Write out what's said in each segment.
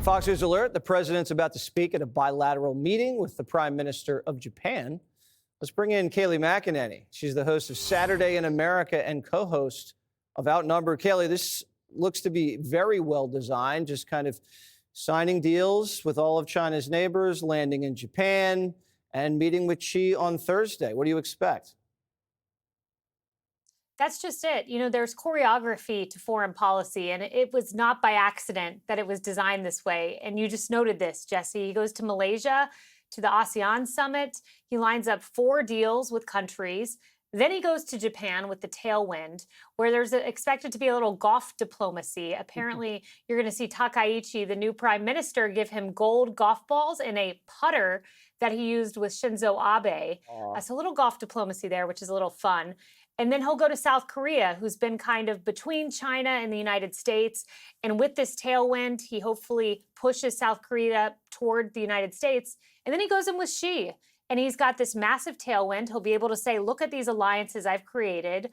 Fox News alert, the president's about to speak at a bilateral meeting with the Prime Minister of Japan. Let's bring in Kayleigh McEnany. She's the host of Saturday in America and co-host of Outnumbered. Kayleigh, this looks to be very well designed, just kind of signing deals with all of China's neighbors, landing in Japan, and meeting with Xi on Thursday. What do you expect? That's just it. You know, there's choreography to foreign policy, and it was not by accident that it was designed this way. And you just noted this, Jesse. He goes to Malaysia, to the ASEAN summit. He lines up 4 deals with countries. Then he goes to Japan with the tailwind, where there's expected to be a little golf diplomacy. Apparently, you're going to see Takaichi, the new prime minister, give him gold golf balls and a putter that he used with Shinzo Abe. So a little golf diplomacy there, which is a little fun. And then he'll go to South Korea, who's been kind of between China and the United States. And with this tailwind, he hopefully pushes South Korea toward the United States. And then he goes in with Xi. And he's got this massive tailwind. He'll be able to say, look at these alliances I've created.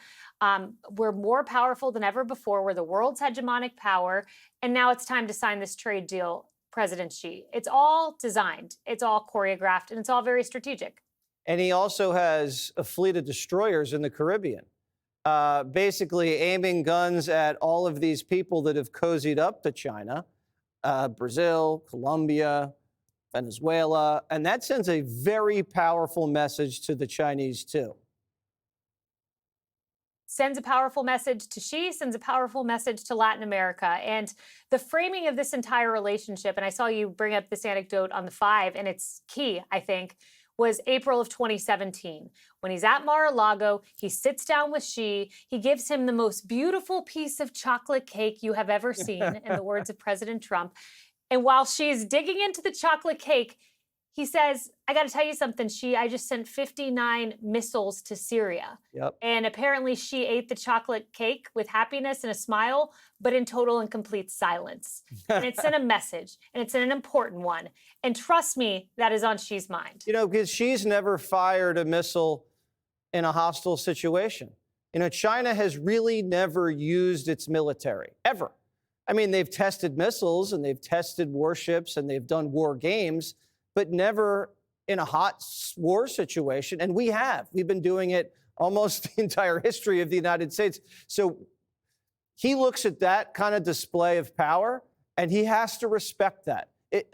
We're more powerful than ever before. We're the world's hegemonic power. And now it's time to sign this trade deal, President Xi. It's all designed. It's all choreographed. And it's all very strategic. And he also has a fleet of destroyers in the Caribbean, basically aiming guns at all of these people that have cozied up to China, Brazil, Colombia, Venezuela. And that sends a very powerful message to the Chinese, too. Sends a powerful message to Xi, sends a powerful message to Latin America. And the framing of this entire relationship, and I saw you bring up this anecdote on the 5, and it's key, I think, was April of 2017. When he's at Mar-a-Lago, he sits down with Xi. He gives him the most beautiful piece of chocolate cake you have ever seen, in the words of President Trump. And while Xi's digging into the chocolate cake, he says, I got to tell you something, Xi, I just sent 59 missiles to Syria. Yep. And apparently Xi ate the chocolate cake with happiness and a smile, but in total and complete silence. And it sent a message, and it's an important one. And trust me, that is on Xi's mind. You know, because Xi's never fired a missile in a hostile situation. You know, China has really never used its military, ever. I mean, they've tested missiles and they've tested warships and they've done war games, but never in a hot war situation. And we have. We've been doing it almost the entire history of the United States. So he looks at that kind of display of power, and he has to respect that.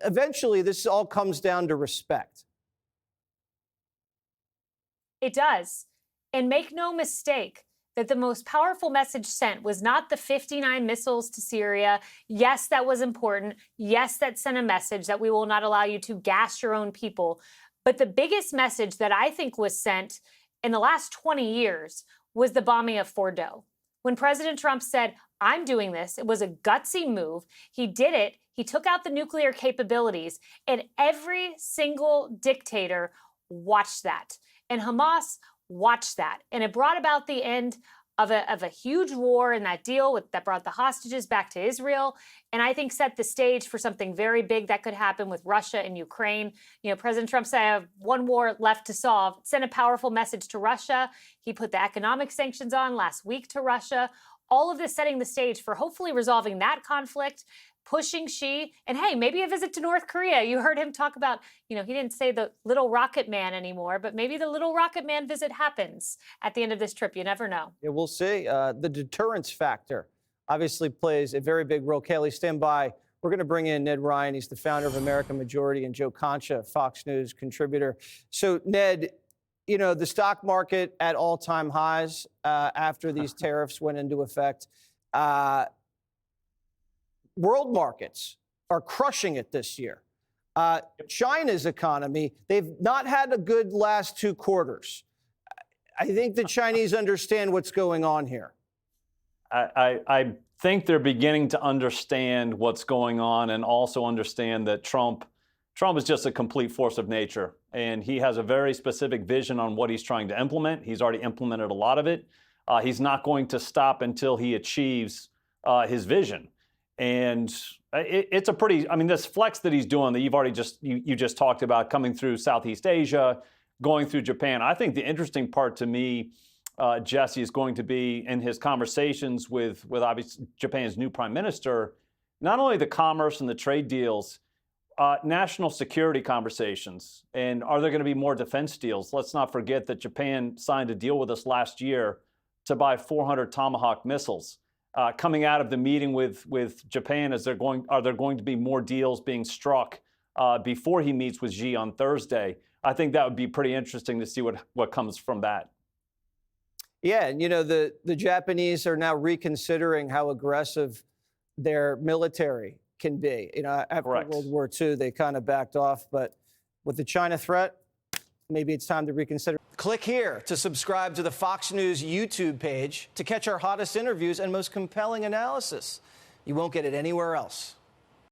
Eventually, this all comes down to respect. It does. And make no mistake that the most powerful message sent was not the 59 missiles to Syria. Yes, that was important. Yes, that sent a message that we will not allow you to gas your own people. But the biggest message that I think was sent in the last 20 years was the bombing of Fordo. When President Trump said, I'm doing this, it was a gutsy move. He did it. He took out the nuclear capabilities, and every single dictator watched that. And Hamas watched that. And it brought about the end of a huge war in that deal that brought the hostages back to Israel. And I think set the stage for something very big that could happen with Russia and Ukraine. You know, President Trump said, I have one war left to solve. Sent a powerful message to Russia. He put the economic sanctions on last week to Russia. All of this setting the stage for hopefully resolving that conflict, pushing Xi, and hey, maybe a visit to North Korea. You heard him talk about, you know, he didn't say the little rocket man anymore, but maybe the little rocket man visit happens at the end of this trip. You never know. Yeah, we'll see. The deterrence factor obviously plays a very big role. Kayleigh, stand by. We're going to bring in Ned Ryun. He's the founder of American Majority, and Joe Concha, Fox News contributor. So, Ned, you know, the stock market at all-time highs after these tariffs went into effect. World markets are crushing it this year. China's economy, they've not had a good last 2 quarters. I think the Chinese understand what's going on here. I think they're beginning to understand what's going on, and also understand that Trump is just a complete force of nature. And he has a very specific vision on what he's trying to implement. He's already implemented a lot of it. He's not going to stop until he achieves his vision. And it's a pretty, I mean, this flex that he's doing that you've already you just talked about, coming through Southeast Asia, going through Japan. I think the interesting part to me, Jesse, is going to be in his conversations with obviously Japan's new prime minister, not only the commerce and the trade deals, national security conversations. And are there going to be more defense deals? Let's not forget that Japan signed a deal with us last year to buy 400 Tomahawk missiles. Coming out of the meeting with Japan, are there going to be more deals being struck before he meets with Xi on Thursday? I think that would be pretty interesting to see what comes from that. Yeah, and the Japanese are now reconsidering how aggressive their military can be. After Correct. World War II, they kind of backed off, but with the China threat, maybe it's time to reconsider. Click here to subscribe to the Fox News YouTube page to catch our hottest interviews and most compelling analysis. You won't get it anywhere else.